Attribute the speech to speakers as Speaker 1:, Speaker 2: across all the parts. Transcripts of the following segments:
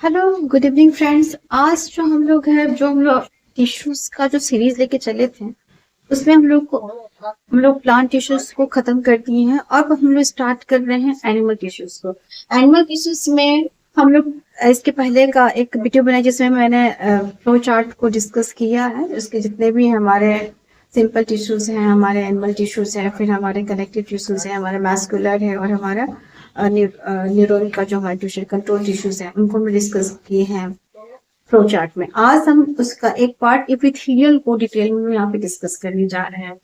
Speaker 1: Hello good evening friends. आज जो हम लोग टिश्यूज का जो सीरीज लेके चले थे उसमें हम लोग प्लांट टिश्यूज को खत्म कर दिए हैं और अब हम लोग स्टार्ट कर रहे हैं एनिमल टिश्यूज को। एनिमल टिश्यूज में हम लोग इसके पहले का एक वीडियो बनाया जिसमें मैंने फ्लो चार्ट को डिस्कस किया है। उसके जितने भी हमारे सिंपल टिश्यूज हैं, हमारे एनिमल टिश्यूज हैं, फिर हमारे कलेक्टिव टिश्यूज हैं, हमारा मैस्कुलर है और हमारा न्यूरॉन का जो हमारे टिश्यू कंट्रोल टिश्यूज हैं उनको हम डिस्कस किए हैं फ्लो चार्ट में। आज हम उसका एक पार्ट एपिथेलियल को डिटेल में यहाँ पे डिस्कस करने जा रहे हैं।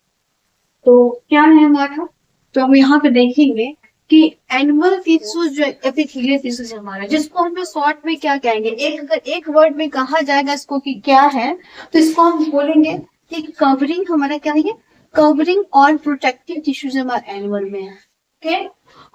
Speaker 1: तो क्या है हमारा, तो हम यहाँ पे देखेंगे कि एनिमल टिश्यूज जो एपिथेलियल टिश्यूज है हमारा, जिसको हम शॉर्ट में क्या कहेंगे, अगर एक वर्ड में कहा जाएगा इसको कि क्या है तो इसको हम बोलेंगे कि कवरिंग हमारा क्या है, कवरिंग और प्रोटेक्टिव टिश्यूज हमारे एनिमल में है। ओके,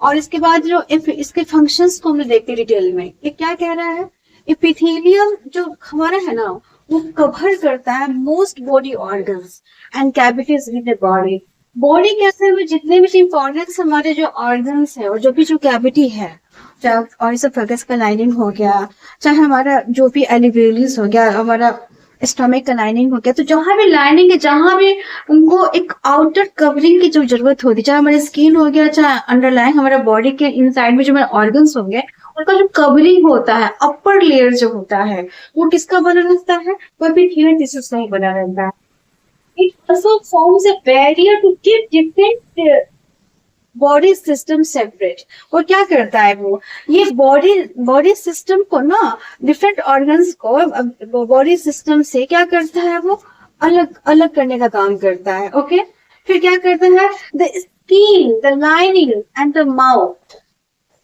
Speaker 1: और इसके बाद जो इसके फंक्शंस को हमने देखते हैं डिटेल में। ये क्या कह रहा है, एपिथेलियम जो हमारा है ना वो कवर करता है most body organs and cavities with the body. Body कैसे है, जितने भी इंपॉर्टेंस हमारे जो ऑर्गन्स है और जो कैविटी है, चाहे और इसोफेगस का लाइनिंग हो गया, चाहे हमारा जो भी एलिवेलिस हो गया, हमारा स्टमक का लाइनिंग हो गया, तो जहां भी लाइनिंग है, जहां भी उनको एक आउटर कवरिंग की जो जरूरत होती है, चाहे हमारे स्किन हो गया, चाहे अंडरलाइन हमारा बॉडी के इनसाइड में जो हमारे ऑर्गन्स होंगे, उनका जो कवरिंग होता है, अपर लेयर जो होता है, वो किसका बना रहता है, वो भी ह्यूमन टिश्यूज का ही बना रहता है। It also forms a barrier to keep different body system separate. और क्या करता है वो, ये बॉडी सिस्टम को ना, डिफरेंट ऑर्गन्स को बॉडी सिस्टम से क्या करता है, वो अलग अलग करने का काम करता है। ओके, फिर क्या करता है, the skin, the lining and the mouth.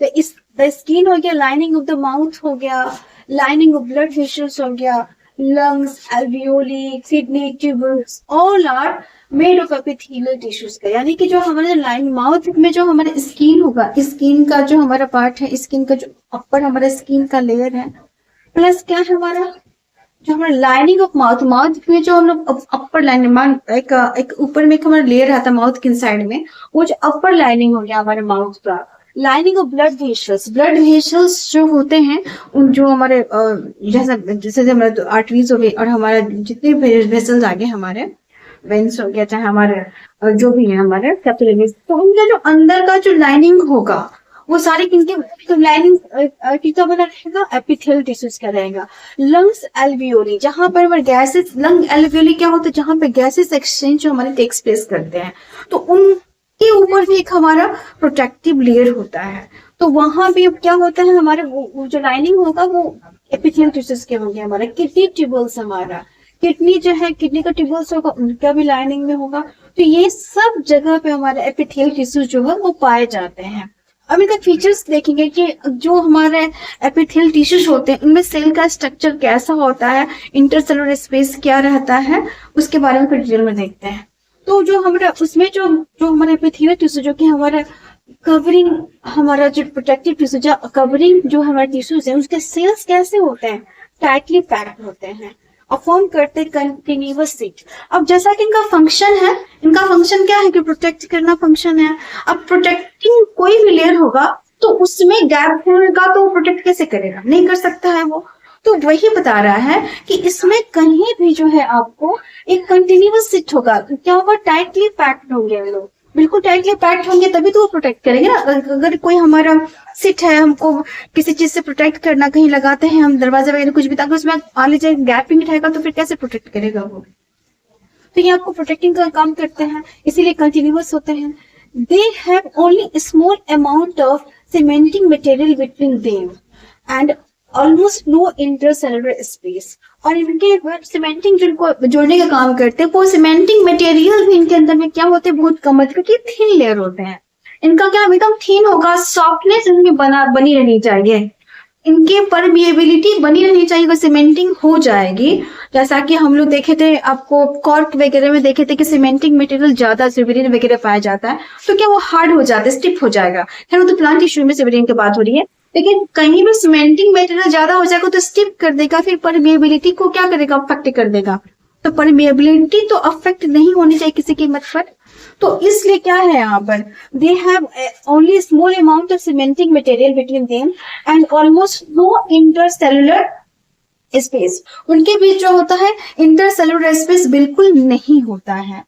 Speaker 1: The skin हो गया, लाइनिंग ऑफ द माउथ हो गया, लाइनिंग ऑफ ब्लड वेसल्स हो गया, lungs, alveoli, kidney, tubules, all are made of epithelial tissues का। यानी कि जो हमारे लाइन माउथ में जो हमारा स्किन होगा, स्किन का जो हमारा पार्ट है, स्किन का जो अपर हमारा स्किन का लेयर है, प्लस क्या है हमारा जो हमारा लाइनिंग ऑफ माउथ, माउथ में जो हम लोग अपर लाइनिंग, एक ऊपर में एक हमारा लेयर आता है माउथ के साइड में, वो जो अपर लाइनिंग हो गया हमारे माउथ का। लाइनिंग ऑफ ब्लड वेसल्स जो होते हैं, उन जो हमारे जैसे हमारे आर्टरीज हो गई और हमारा जितने वेसल्स आगे हमारे वेन्स हो गया, चाहे हमारे जो भी है हमारे कैपिलरीज, तो उनका जो अंदर का जो लाइनिंग होगा वो सारे किनके लाइनिंग किसका बना रहेगा, एपिथेलियल टिश्यूज का रहेगा। लंग्स एल्वियोली, जहां पर हमारे गैसेस, लंग एल्वियोली क्या होता है, जहां पे गैसेस एक्सचेंज जो हमारे टेक्स प्लेस करते हैं, तो उनके ऊपर भी एक हमारा प्रोटेक्टिव लेयर होता है। तो वहां भी क्या होता है, हमारे वो जो लाइनिंग होगा वो एपिथेलियल टिश्यूज के होंगे। हमारा किडनी ट्यूबल्स, हमारा किडनी जो है, किडनी का ट्यूबल्स होगा, उनका भी लाइनिंग में होगा। तो ये सब जगह पे हमारे एपिथेलियल टिश्यूज जो है वो पाए जाते हैं। अब इनका फीचर्स देखेंगे कि जो हमारे एपिथेलियल टिश्यूज होते हैं उनमें सेल का स्ट्रक्चर कैसा होता है, इंटरसेलुलर स्पेस क्या रहता है, उसके बारे में डिटेल में देखते हैं। तो जो हमारा उसमें जो हमारा एपिथेलियल टिश्यू जो कि हमारा कवरिंग, हमारा जो प्रोटेक्टिव टिश्यू जो कवरिंग जो हमारे टिश्यूज है, उसके सेल्स कैसे होते हैं, टाइटली पैक्ड होते हैं और फॉर्म करते कंटिन्यूअस सीट। अब जैसा कि इनका फंक्शन है, इनका फंक्शन क्या है कि प्रोटेक्ट करना फंक्शन है। अब प्रोटेक्टिंग कोई भी लेयर होगा तो उसमें गैप होगा, तो प्रोटेक्ट कैसे करेगा, नहीं कर सकता है वो। तो वही बता रहा है कि इसमें कहीं भी जो है आपको एक कंटिन्यूअस सीट होगा, क्या होगा, टाइटली पैक्ड होंगे हम लोग, बिल्कुल टाइटली पैक्ड होंगे, तभी तो वो प्रोटेक्ट करेंगे ना। अगर कोई हमारा सिट है, हमको किसी चीज से प्रोटेक्ट करना, कहीं लगाते हैं हम दरवाजे वगैरह कुछ भी, ताकि उसमें मान लीजिए गैपिंग रहेगा तो फिर कैसे प्रोटेक्ट करेगा वो। तो ये आपको प्रोटेक्टिंग का काम करते हैं, इसीलिए कंटिन्यूअस होते हैं। They have only small amount of cementing material between them and almost no intercellular space. और इनके सीमेंटिंग जिनको जोड़ने का काम करते हैं, वो सीमेंटिंग मटेरियल भी इनके अंदर में क्या होते हैं, बहुत कम, क्योंकि थिन लेयर होते हैं। इनका क्या एकदम थिन होगा, सॉफ्टनेस इनकी बनी रहनी चाहिए, इनके परमिएबिलिटी बनी रहनी चाहिए, अगर सीमेंटिंग हो जाएगी। जैसा कि हम लोग देखे थे, आपको कॉर्क वगैरह में देखे थे कि सीमेंटिंग मटेरियल ज्यादा सिविलियन वगैरह पाया जाता है, तो क्या वो हार्ड हो जाता है, स्टिफ हो जाएगा। खैर वो तो प्लांट टिश्यू में सिविलियन की बात हो रही है, लेकिन कहीं भी सीमेंटिंग मटेरियल ज्यादा हो जाएगा तो स्टिफ कर देगा, फिर परमिएबिलिटी को क्या करेगा, अफेक्ट कर देगा। तो परमिएबिलिटी तो अफेक्ट नहीं होनी चाहिए किसी कीमत पर। तो इसलिए क्या है यहाँ पर, they have only small amount of cementing material between them and almost no intercellular space. उनके बीच जो होता है इंटरसेलुलर स्पेस बिल्कुल नहीं होता है।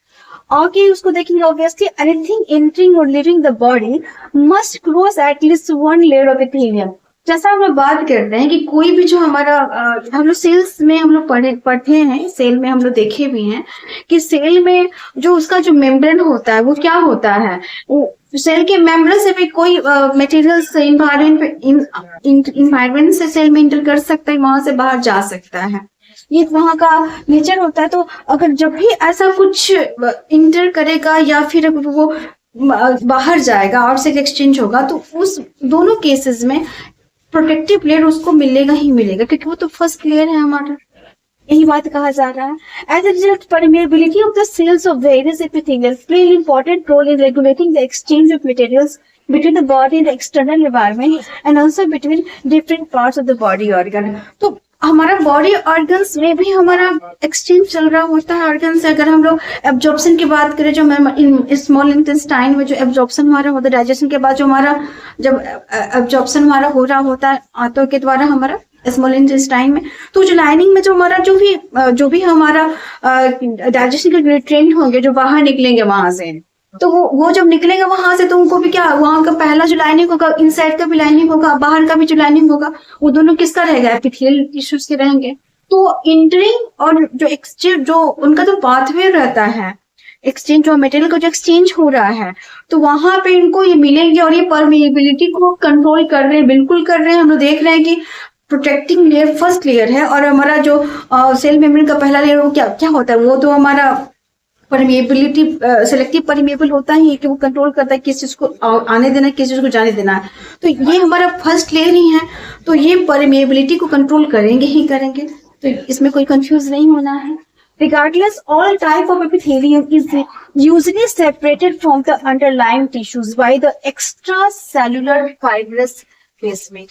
Speaker 1: आगे उसको देखेंगे, ऑब्वियसली एनीथिंग एंटरिंग और living the body must cross at least one layer of epithelium. जैसा हम लोग बात करते हैं कि कोई भी जो हमारा हम लोग सेल्स में हम लोग पढ़े हैं, सेल में हम लोग देखे भी हैं कि सेल में जो उसका जो मेम्ब्रेन होता है वो क्या होता है, सेल के मेम्ब्रेन से भी कोई मटेरियल से इन्वायरमेंट से सेल में इंटर कर सकता है, वहां से बाहर जा सकता है, ये वहां का नेचर होता है। तो अगर जब भी ऐसा कुछ इंटर करेगा या फिर वो बाहर जाएगा, आउटसाइड एक्सचेंज होगा, तो उस दोनों केसेस में प्रोटेक्टिव लेयर उसको मिलेगा ही मिलेगा, क्योंकि वो तो फर्स्ट लेयर है हमारा, यही बात कहा जा रहा है। As a result permeability of the cells of various epithelial play an important role in regulating the exchange of materials between the body and the external environment and also between different parts of the body organ। तो हमारा body organs में भी हमारा exchange चल रहा होता है organ से। अगर हम लोग एब्जॉर्प्शन की बात करें, जो स्मॉल इंटेस्टाइन में जो एब्जॉर्प्शन हमारा होता है डाइजेशन के बाद, जो हमारा जब एब्जॉर्प्शन हमारा हो रहा होता है आंतों के द्वारा हमारा स्मॉल इंटेस्टाइन में, तो जो लाइनिंग में जो हमारा जो भी हमारा डाइजेशन के न्यूट्रिएंट होंगे जो बाहर निकलेंगे वहां से, तो वो जब निकलेंगे वहां से, तो उनको भी क्या, वहां का पहला जो लाइनिंग होगा, इनसाइड का भी लाइनिंग होगा, बाहर का भी जो लाइनिंग होगा, वो दोनों किसका रहेगा, एपिथेलियल टिश्यूज के रहेंगे। तो इंटरिंग और जो एक्सचेंज, जो उनका जो पाथवे रहता है एक्सचेंज, जो मटेरियल का जो एक्सचेंज हो रहा है, तो वहां पे इनको ये मिलेंगे और ये परमेबिलिटी को कंट्रोल कर रहे हैं, बिल्कुल कर रहे हैं। हम लोग देख रहे हैं कि प्रोटेक्टिंग लेयर फर्स्ट लेयर है, और हमारा जो सेल मेम्ब्रेन का पहला लेयर वो क्या होता है, वो तो हमारा परमेबिलिटी सेलेक्टिव परमेबल होता है कि वो कंट्रोल करता है किस चीज को आने देना है, किस चीज को जाने देना है। तो ये हमारा फर्स्ट लेयर ही है, तो ये परमेबिलिटी को कंट्रोल करेंगे ही करेंगे, तो इसमें कोई कंफ्यूज नहीं होना है। Regardless, all type of epithelium is usually separated from the underlying tissues by the extracellular fibrous basement।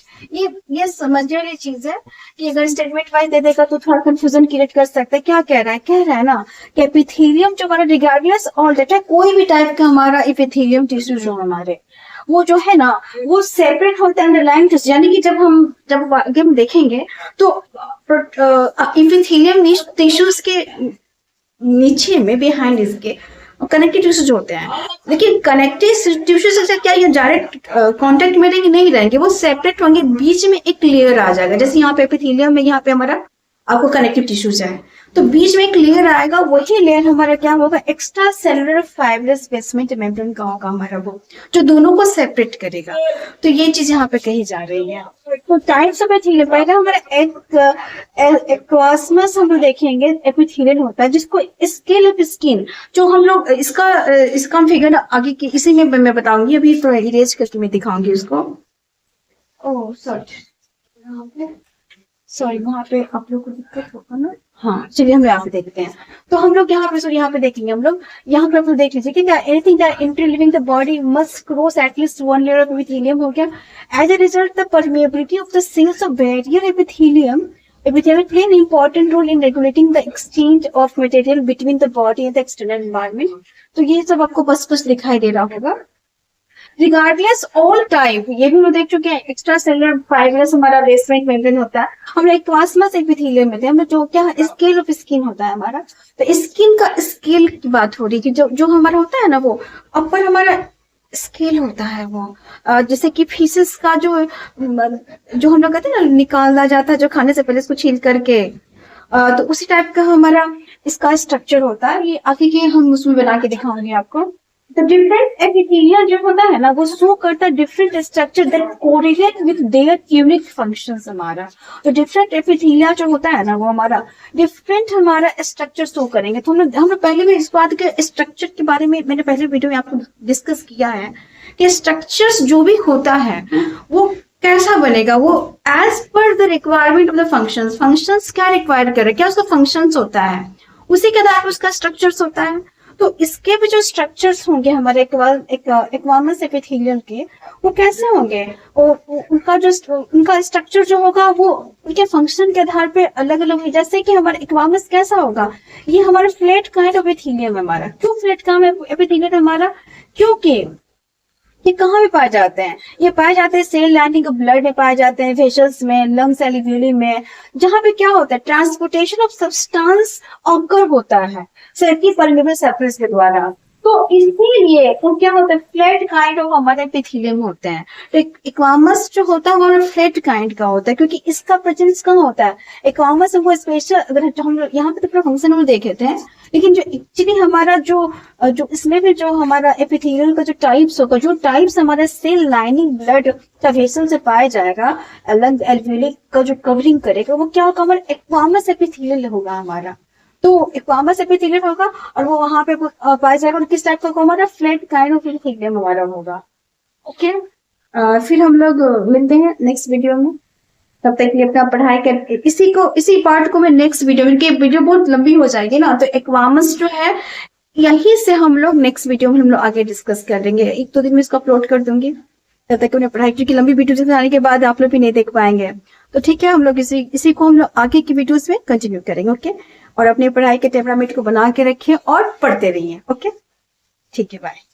Speaker 1: ये समझने वाली चीज है कि अगर स्टेटमेंट वाइज दे देगा तो थोड़ा कंफ्यूजन क्रिएट कर सकता है। क्या कह रहा है ना कि एपिथेलियम जो हमारा रिगार्डलेस ऑल दैट है, कोई भी टाइप का हमारा एपिथेलियम टिश्यू जो हमारे वो जो है ना वो सेपरेट होता है अंडरलाइंग टिश्यू, यानी कि जब हम देखेंगे तो एपिथेलियम टिश्यूज के नीचे में बिहाइंड इसके कनेक्टिव टिश्यूज होते हैं, लेकिन कनेक्टिव टिश्यूज से क्या ये डायरेक्ट कांटेक्ट में नहीं रहेंगे, वो सेपरेट होंगे, बीच में एक लेयर आ जाएगा। जैसे यहाँ पे एपिथेलियम में यहाँ पे हमारा आपको कनेक्टिव टिश्यूज है, तो बीच में एक लेयर आएगा, वही लेयर हमारा क्या होगा, extra cellular fibrous basement membrane का होगा हमारा, वो जो दोनों को सेपरेट करेगा। तो ये चीज यहाँ पे कही जा रही है। तो टाइप्स ऑफ एपिथेलियम, पहले हमारा एक्वास्मस हम लोग देखेंगे एपिथेलियम होता है, जिसको स्केल ऑफ स्किन, जो हम लोग इसका फिगर आगे की इसी में मैं बताऊंगी, अभी थोड़ा इरेज करके मैं दिखाऊंगी उसको। ओह सॉरी वहां पे आप लोग को दिक्कत होगा ना। हाँ चलिए हम यहाँ पे देखते हैं। तो हम लोग यहाँ पे देखेंगे, हम लोग यहाँ पे आप लोग देख लीजिए कि anything that interleaving the body must cross at least one layer of epithelium हो गया। As a result the permeability of the cells of barrier epithelium play an important role in regulating the exchange of material between the body and the external environment। तो ये सब आपको बस कुछ दिखाई दे रहा होगा। रिगार्डलेस ऑल टाइप, ये भी लोग देख चुके हैं, एक्स्ट्रा सेलुलर फाइब्रस हमारा बेसमेंट मेम्ब्रेन होता है। हम लोग एक्वास्मस एपिथेलियम में थे, हम लोग जो क्या स्केल ऑफ स्किन होता है हमारा, तो स्किन का स्केल की बात हो रही है कि जो हमारा होता है ना, वो अपर हमारा स्केल होता है, वो जैसे कि फीसेस का जो हम लोग कहते हैं ना निकाला जाता है जो खाने से पहले इसको छील करके, तो उसी टाइप का हमारा इसका स्ट्रक्चर होता है। ये आगे के हम उसमें बना के दिखाऊंगे आपको। तो डिफरेंट एपिथेलिया जो होता है ना, वो शो करता है different structure that correlate with their unique functions हमारा। तो डिफरेंट एपिथेलिया जो होता है ना, वो हमारा डिफरेंट हमारा स्ट्रक्चर शो करेंगे। तो हम लोग पहले भी इस बात के स्ट्रक्चर के बारे में मैंने पहले वीडियो में आपको डिस्कस किया है कि स्ट्रक्चर्स जो भी होता है वो कैसा बनेगा, वो as per the requirement of the functions क्या रिक्वायर करे, क्या उसका फंक्शंस होता है, उसी के आधार पर उसका स्ट्रक्चर्स होता है। तो इसके भी जो स्ट्रक्चर्स होंगे हमारे इक्वामस एपिथेलियल के, वो कैसे होंगे? उनका स्ट्रक्चर जो होगा वो उनके फंक्शन के आधार पे अलग अलग होगी। जैसे कि हमारा इक्वामस कैसा होगा, ये हमारा फ्लैट काइंड ऑफ एपिथेलियम है हमारा। क्यों फ्लैट काइंड एपिथेलियम हमारा? क्योंकि ये कहाँ पे पाए जाते हैं? ये पाए जाते हैं सेल लाइनिंग ऑफ ब्लड में पाए जाते हैं, वेसल्स में, लंग्स एल्वियोली में, जहां पे क्या होता है, ट्रांसपोर्टेशन ऑफ सब्सटेंस ऑकर होता है सेल की परमेबल सरफेस के द्वारा। तो इसीलिए वो क्या होता है, फ्लैट काइंड ऑफ हमारे एपिथेलियम होते हैं। तो इक्वामस जो होता है वो फ्लैट काइंड का होता है, क्योंकि इसका प्रेजेंस कहाँ होता है? इक्वामस वो स्पेशल, अगर हम यहाँ पे तो पूरा फंक्शन हम देखे थे, लेकिन जो एक्चुअली हमारा जो इसमें भी जो हमारा एपिथेलियल का जो टाइप्स होगा, जो टाइप्स हमारे सेल लाइनिंग ब्लड का वेसल से पाया जाएगा, लंग एल्वियोली का जो कवरिंग करेगा, वो क्या होगा, हमारा इक्वामस एपिथेलियल होगा हमारा। तो इक्वामस एपिथेलियल होगा और वो वहां पे पाया जाएगा। और किस टाइप का होगा? हमारा फ्लैट काइंड ऑफ एपिथेलियम हमारा होगा। ओके, फिर हम लोग मिलते हैं नेक्स्ट वीडियो में। तब तक के लिए अपना पढ़ाई कर, इसी पार्ट को मैं नेक्स्ट वीडियो में, वीडियो बहुत लंबी हो जाएगी ना, तो इक्वामस जो है यहीं से हम लोग नेक्स्ट वीडियो में हम लोग आगे डिस्कस कर लेंगे। 1-2 दिन में इसको अपलोड कर दूंगी। तब तक अपनी पढ़ाई, क्योंकि लंबी वीडियो आने के बाद आप लोग भी नहीं देख पाएंगे, तो ठीक है, हम लोग इसी को हम लोग आगे की वीडियोस में कंटिन्यू करेंगे। ओके, और अपनी पढ़ाई के टेम्परामेंट को बना के रखिए और पढ़ते रहिए। ओके, ठीक है, बाय।